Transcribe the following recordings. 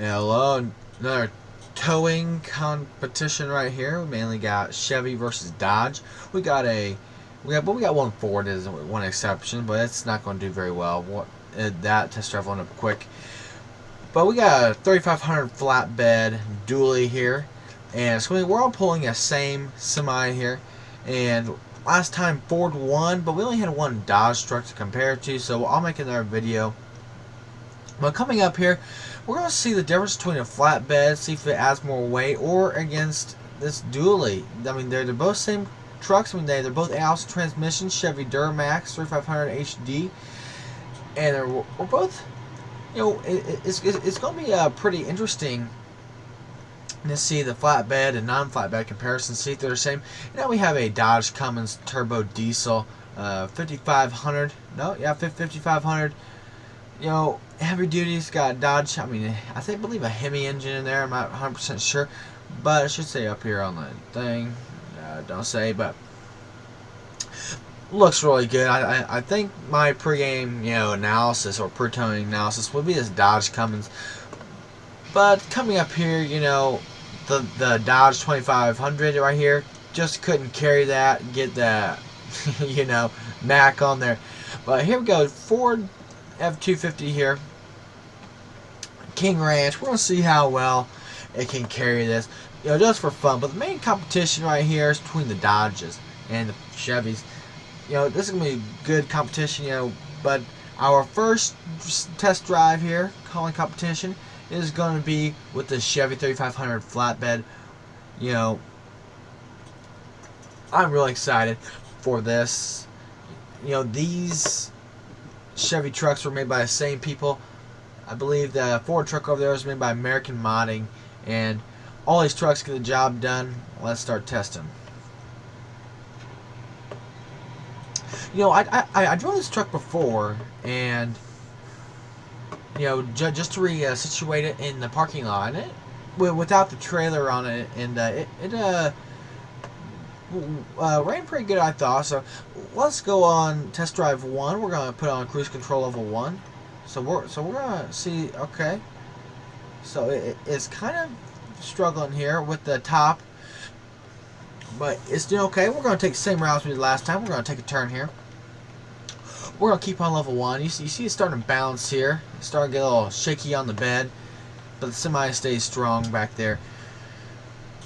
Hello, another towing competition right here. We mainly got Chevy versus Dodge. We got one Ford is one exception, but it's not going to do very well. That test drive went up quick. But we got a 3500 flatbed dually here, and so we're all pulling a same semi here. And last time Ford won, but we only had one Dodge truck to compare it to, so I'll make another video. But coming up here, we're going to see the difference between a flatbed, see if it adds more weight, or against this dually. I mean, they're both same trucks. I mean, they're both 8-ounce transmissions, Chevy Duramax 3500 HD, and we're both, it's going to be pretty interesting to see the flatbed and non-flatbed comparison, see if they're the same. Now we have a Dodge Cummins turbo diesel 5500, 5500. Heavy duty's got Dodge. I mean, I believe a Hemi engine in there. I'm not 100% sure, but it should say up here on the thing. Don't say, but looks really good. I think my pregame analysis or pre-towing analysis would be this Dodge Cummins. But coming up here, the Dodge 2500 right here just couldn't carry that, get that Mac on there. But here we go, Ford F-250 here, King Ranch. We're going to see how well it can carry this, just for fun. But the main competition right here is between the Dodges and the Chevys. This is going to be good competition, but our first test drive here, calling competition, is going to be with the Chevy 3500 flatbed. I'm really excited for this. These Chevy trucks were made by the same people. I believe the Ford truck over there was made by American Modding, and all these trucks get the job done. Let's start testing. I drove this truck before, and just to re-situate it in the parking lot, and without the trailer on it, and it ran pretty good, I thought. So let's go on test drive 1. We're gonna put on cruise control level 1. So we're gonna see. Okay, so it's kind of struggling here with the top, but it's doing okay. We're gonna take the same route as we did last time. We're gonna take a turn here. We're gonna keep on level 1. You see it's starting to bounce here. It's starting to get a little shaky on the bed, but the semi stays strong back there.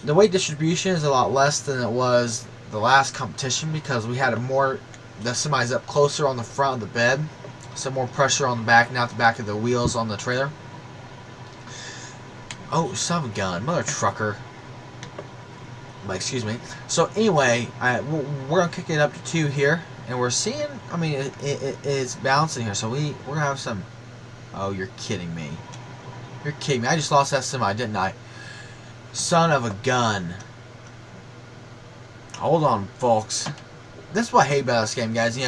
The weight distribution is a lot less than it was the last competition because we had the semi's up closer on the front of the bed, so more pressure on the back, not the back of the wheels on the trailer. Oh, son of a gun, mother trucker. Excuse me. So anyway, we're gonna kick it up to 2 here, and we're seeing. I mean, it's bouncing here, so we're gonna have some. Oh, you're kidding me! You're kidding me! I just lost that semi, didn't I? Son of a gun. Hold on, folks. This is what I hate about this game, guys.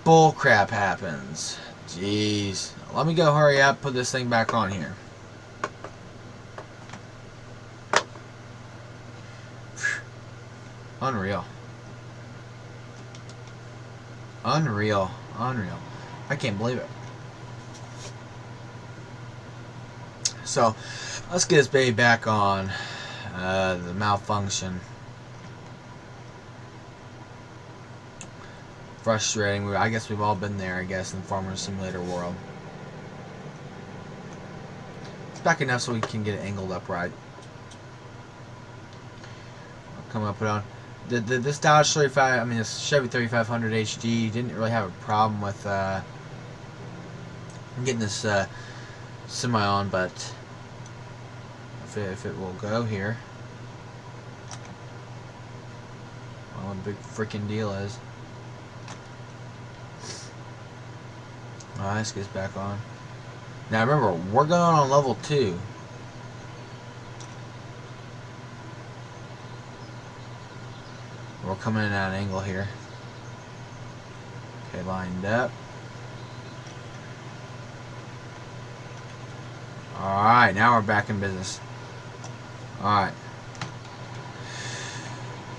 Bull crap happens. Jeez. Let me go hurry up, put this thing back on here. Unreal. Unreal. Unreal. I can't believe it. So, let's get this baby back on the malfunction. Frustrating. I guess we've all been there, I guess, in the Farmer Simulator world. It's back enough so we can get it angled upright. I'll come up and on. This Dodge 35, I mean this Chevy 3500 HD didn't really have a problem with getting this semi on, but if it will go here. Well, what the big freaking deal is. Alright, let's get this back on. Now remember, we're going on level 2. We're coming in at an angle here. Okay, lined up. Alright, now we're back in business. Alright.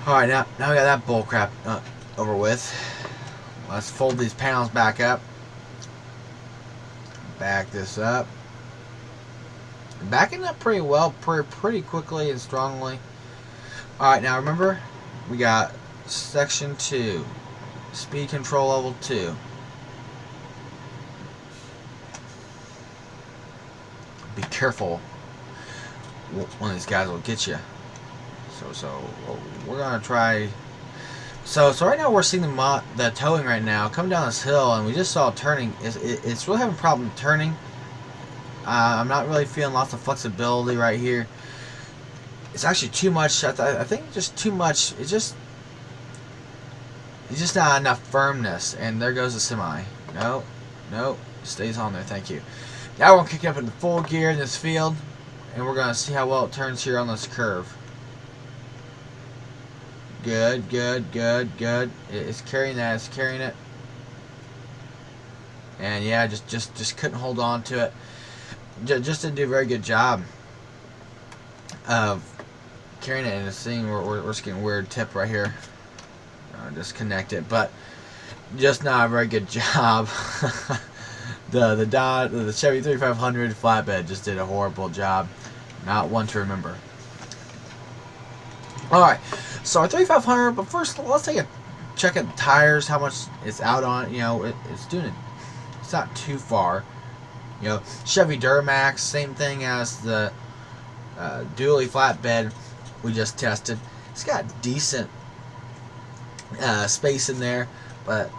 Alright, now we got that bull crap over with. Let's fold these panels back up. Back this up. Backing up pretty well, pretty quickly and strongly. Alright, now remember, we got section 2. Speed control level 2. Be careful. One of these guys will get you. So we're gonna try. So right now we're seeing the towing right now coming down this hill, and we just saw it turning. It's really having a problem turning. I'm not really feeling lots of flexibility right here. It's actually too much. I think just too much. It's just not enough firmness. And there goes the semi. No, stays on there. Thank you. Now we're gonna kick it up into full gear in this field, and we're gonna see how well it turns here on this curve. Good. It's carrying that. It's carrying it. And yeah, just couldn't hold on to it. Just didn't do a very good job of carrying it. And it's seeing we're just getting a weird tip right here. Disconnect it, but just not a very good job. The Chevy 3500 flatbed just did a horrible job. Not one to remember. Alright, so our 3500, but first let's take a check at the tires, how much it's out on. You know, it's doing it. It's not too far. You know, Chevy Duramax, same thing as the dually flatbed we just tested. It's got decent space in there, but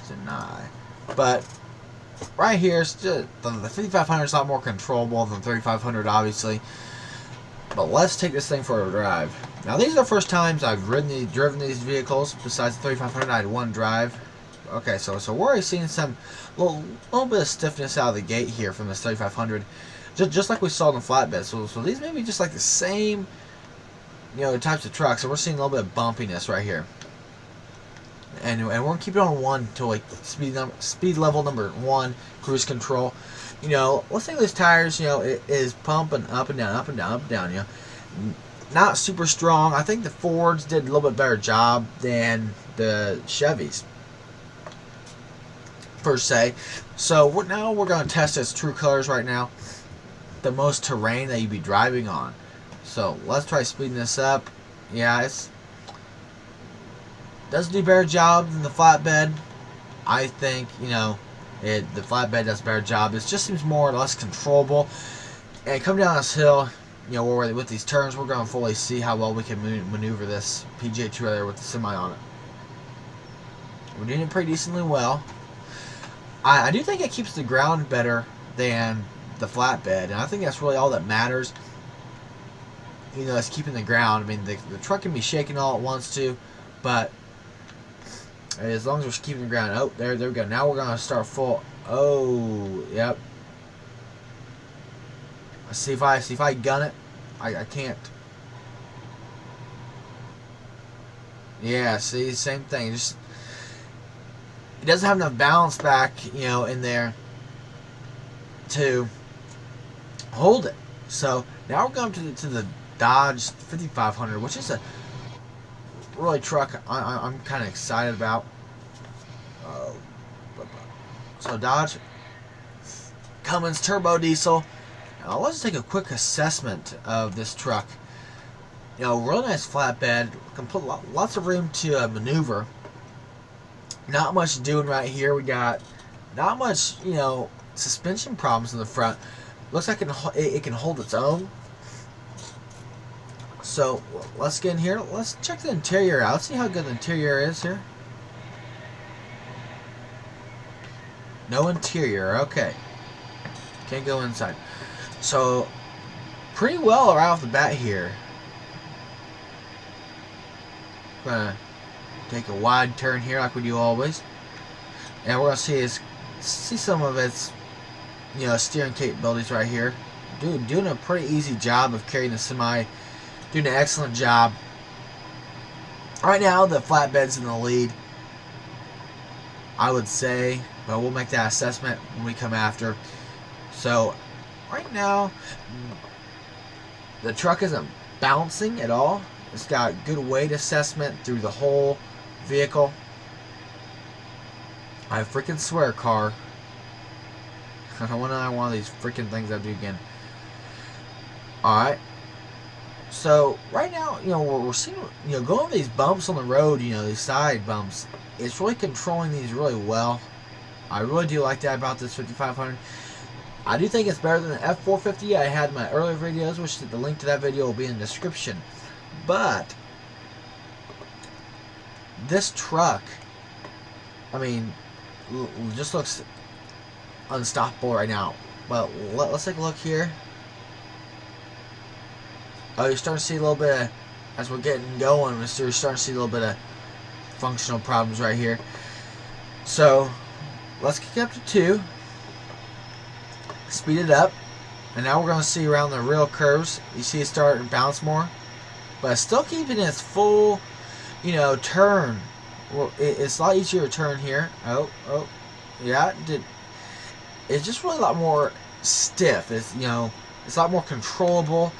deny. But right here, it's just, the 5500 is a lot more controllable than the 3500, obviously. But let's take this thing for a drive. Now, these are the first times I've driven these vehicles. Besides the 3500, I had one drive. Okay, so we're already seeing some little bit of stiffness out of the gate here from this 3500, just like we saw in the flatbed. So these may be just like the same, you know, types of trucks. So we're seeing a little bit of bumpiness right here. And we're gonna keep it on 1 till like speed level number 1, cruise control. You know, let's think of these tires. You know, it is pumping up and down, up and down, up and down. You know, not super strong. I think the Fords did a little bit better job than the Chevys, per se. So now we're gonna test its true colors right now. The most terrain that you'd be driving on. So let's try speeding this up. Yeah, it's does do a better job than the flatbed. I think, you know, the flatbed does a better job. It just seems more or less controllable. And coming down this hill, you know, with these turns, we're going to fully see how well we can maneuver this pt.2 right there with the semi on it. We're doing it pretty decently well. I do think it keeps the ground better than the flatbed, and I think that's really all that matters. You know, it's keeping the ground. I mean, the truck can be shaking all it wants to, but as long as we're keeping the ground. Oh, there we go. Now we're gonna start full. Oh, yep. Let's see if I gun it. I can't. Yeah, see, same thing. Just it doesn't have enough balance back, you know, in there to hold it. So now we're going to the Dodge 5500, which is a really truck I'm kind of excited about. So Dodge Cummins turbo diesel. Now let's take a quick assessment of this truck. You know, really nice flatbed, can put lots of room to maneuver. Not much doing right here. We got not much, you know, suspension problems in the front. Looks like it can hold its own. So let's get in here. Let's check the interior out. Let's see how good the interior is here. No interior. Okay. Can't go inside. So pretty well right off the bat here. Gonna take a wide turn here like we do always, and we're gonna see some of its, you know, steering capabilities right here. Doing a pretty easy job of carrying the semi. Doing an excellent job. Right now, the flatbed's in the lead, I would say, but we'll make that assessment when we come after. So, right now, the truck isn't bouncing at all. It's got good weight assessment through the whole vehicle. I freaking swear, car. I don't want another one of these freaking things I do again. Alright. So, right now, we're seeing, going over these bumps on the road, these side bumps. It's really controlling these really well. I really do like that about this 5500. I do think it's better than the F450 I had in my earlier videos, which the link to that video will be in the description. But this truck, I mean, just looks unstoppable right now. But let's take a look here. Oh, you're starting to see a little bit of, as we're getting going, you're starting to see a little bit of functional problems right here. So let's kick it up to 2. Speed it up. And now we're going to see around the real curves. You see it start to bounce more. But it's still keeping its full, turn. Well, it's a lot easier to turn here. Oh. Yeah, it's just really a lot more stiff. It's, it's a lot more controllable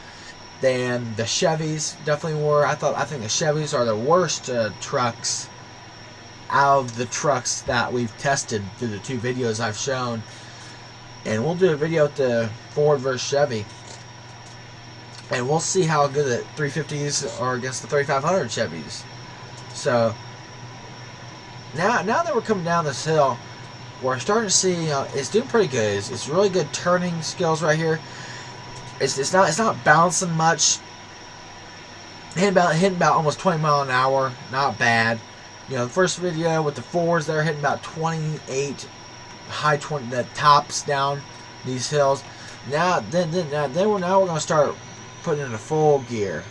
than the Chevys definitely were. I think the Chevys are the worst trucks out of the trucks that we've tested through the 2 videos I've shown. And we'll do a video with the Ford versus Chevy. And we'll see how good the 350s are against the 3500 Chevys. So, now that we're coming down this hill, we're starting to see, it's doing pretty good. It's really good turning skills right here. It's not bouncing much. Hitting about almost 20 miles an hour. Not bad. The first video with the Fords, they're hitting about 28, high 20, the tops down these hills. Now we're gonna start putting in a full gear.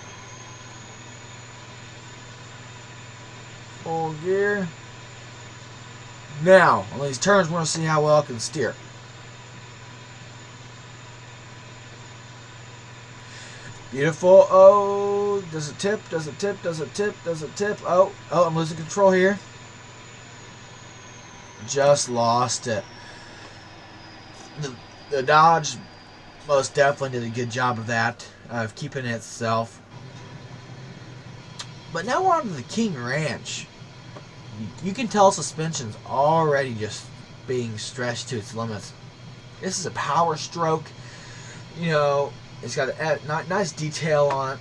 Full gear. Now on these turns, we're gonna see how well I can steer. Beautiful. Oh, does it tip? Does it tip? Does it tip? Does it tip? Oh, I'm losing control here. Just lost it. The Dodge most definitely did a good job of that, of keeping itself. But now we're on to the King Ranch. You can tell suspension's already just being stretched to its limits. This is a Powerstroke. It's got a nice detail on it.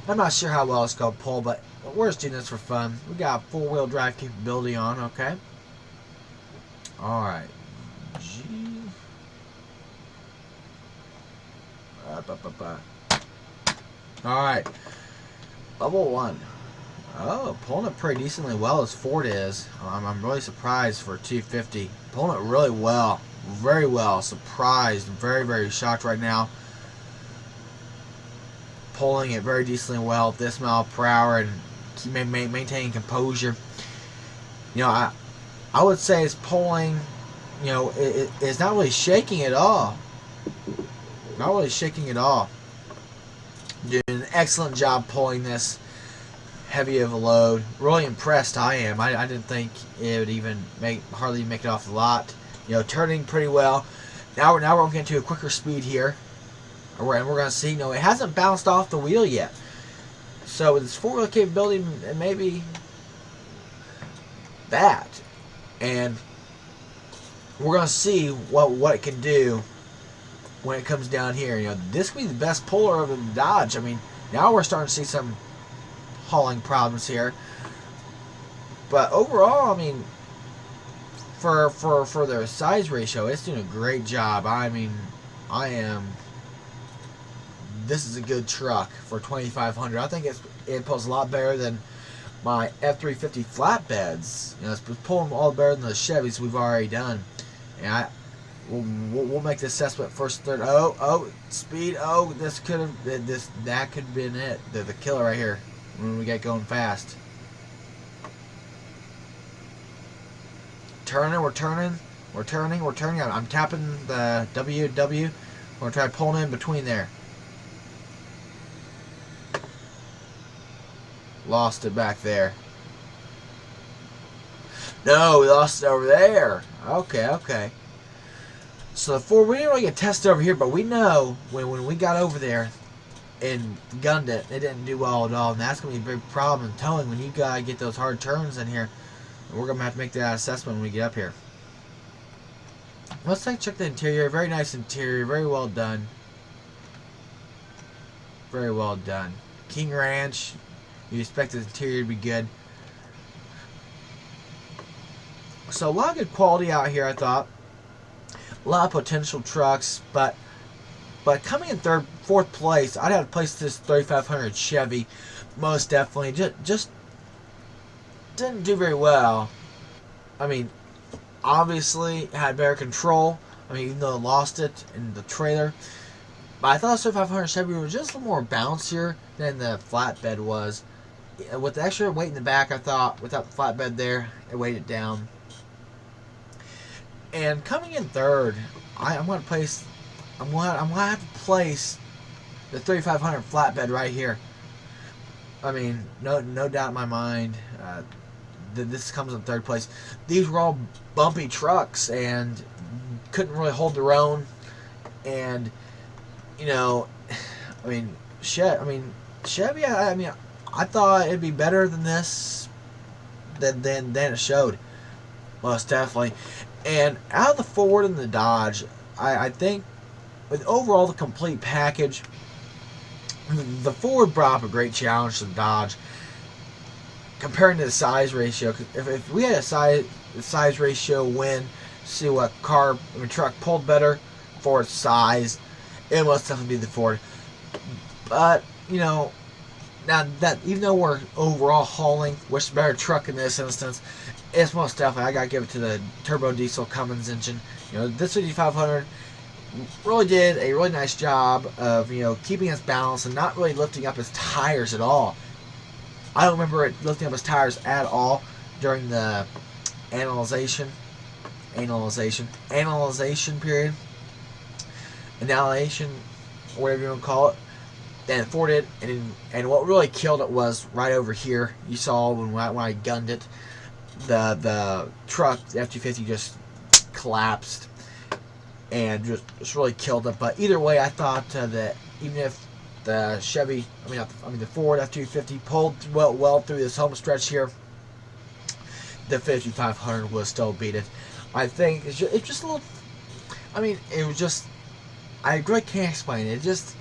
I'm not sure how well it's going to pull, but we're just doing this for fun. We got 4-wheel drive capability on, okay? Alright. Alright. Level 1. Oh, pulling it pretty decently well as Ford is. I'm really surprised for 250. Pulling it really well. Very well. Surprised. Very, very shocked right now. Pulling it very decently well at this mile per hour and keep maintaining composure. I would say it's pulling, it's not really shaking at all. Not really shaking at all. Doing an excellent job pulling this heavy of a load. Really impressed I am. I didn't think it would even hardly make it off the lot. Turning pretty well. Now we're going to get to a quicker speed here. And we're going to see, it hasn't bounced off the wheel yet. So with its 4-wheel capability, maybe that. And we're going to see what it can do when it comes down here. This could be the best puller of the Dodge. I mean, now we're starting to see some hauling problems here. But overall, I mean, for their size ratio, it's doing a great job. I mean, this is a good truck for 2,500. I think it pulls a lot better than my F350 flatbeds. It's pulling all better than the Chevys we've already done. And we'll make the assessment first, third. Oh, speed. Oh, that could have been it. The killer right here when we get going fast. We're turning. I'm tapping the W. We're gonna try pulling in between there. Lost it back there. No, we lost it over there. Okay. So the Ford, we didn't really get tested over here, but we know when we got over there and gunned it, it didn't do well at all. And that's going to be a big problem in towing when you got to get those hard turns in here. And we're going to have to make that assessment when we get up here. Let's check the interior. Very nice interior. Very well done. very well done. King Ranch, you expect the interior to be good. So a lot of good quality out here, I thought. A lot of potential trucks, but coming in fourth place, I'd have to place this 3500 Chevy, most definitely. Just didn't do very well. I mean, obviously had better control. I mean, even though I lost it in the trailer, but I thought the 3500 Chevy was just a little more bouncier than the Flatbed was. With the extra weight in the back, I thought without the Flatbed there, it weighed it down. And coming in third, I'm gonna have to place the 3500 Flatbed right here. I mean, no doubt in my mind that this comes in third place. These were all bumpy trucks and couldn't really hold their own. And you know, I mean, Chevy. I thought it'd be better than this than it showed. Most definitely. And out of the Ford and the Dodge, I think with overall the complete package, the Ford brought up a great challenge to the Dodge. Comparing to the size ratio, if we had a size ratio win, see what truck pulled better for its size, it must definitely be the Ford. But you know, now that even though we're overall hauling, which is a better truck in this instance, it's most definitely, I gotta give it to the turbo diesel Cummins engine. You know, this 5500 really did a really nice job of, you know, keeping its balance and not really lifting up its tires at all. I don't remember it lifting up its tires at all during the annihilation period. Annihilation, whatever you want to call it. And Ford did, and what really killed it was right over here. You saw when I gunned it, the truck, the F-250, just collapsed and just really killed it. But either way, I thought that even if the Chevy, the Ford F-250 pulled well through this home stretch here, the 5500 will still beat it. I think it's just a little. I mean, it was just. I really can't explain it. It just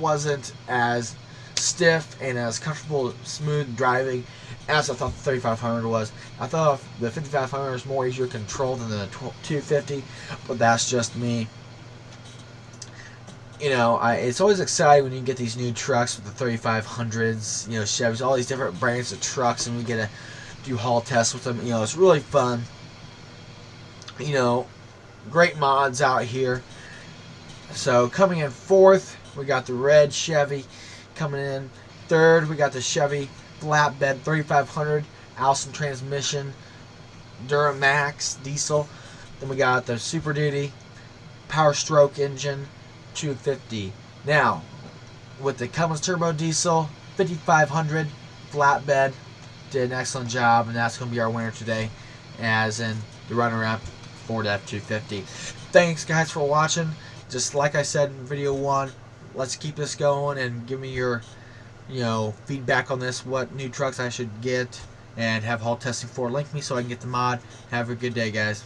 wasn't as stiff and as comfortable, smooth driving as I thought the 3500 was. I thought the 5500 was more easier to control than the 250, but that's just me. You know, it's always exciting when you get these new trucks with the 3500s, you know, Chevys, all these different brands of trucks, and we get to do haul tests with them. You know, it's really fun. You know, great mods out here. So coming in fourth, we got the red Chevy. Coming in third, we got the Chevy Flatbed 3500 Allison transmission, Duramax diesel. Then we got the Super Duty Powerstroke engine 250. Now, with the Cummins turbo diesel 5500 Flatbed, did an excellent job, and that's going to be our winner today, as in the runner-up Ford F-250. Thanks guys for watching. Just like I said in video 1, let's keep this going and give me your, you know, feedback on this, what new trucks I should get and have haul testing for. Link me so I can get the mod. Have a good day, guys.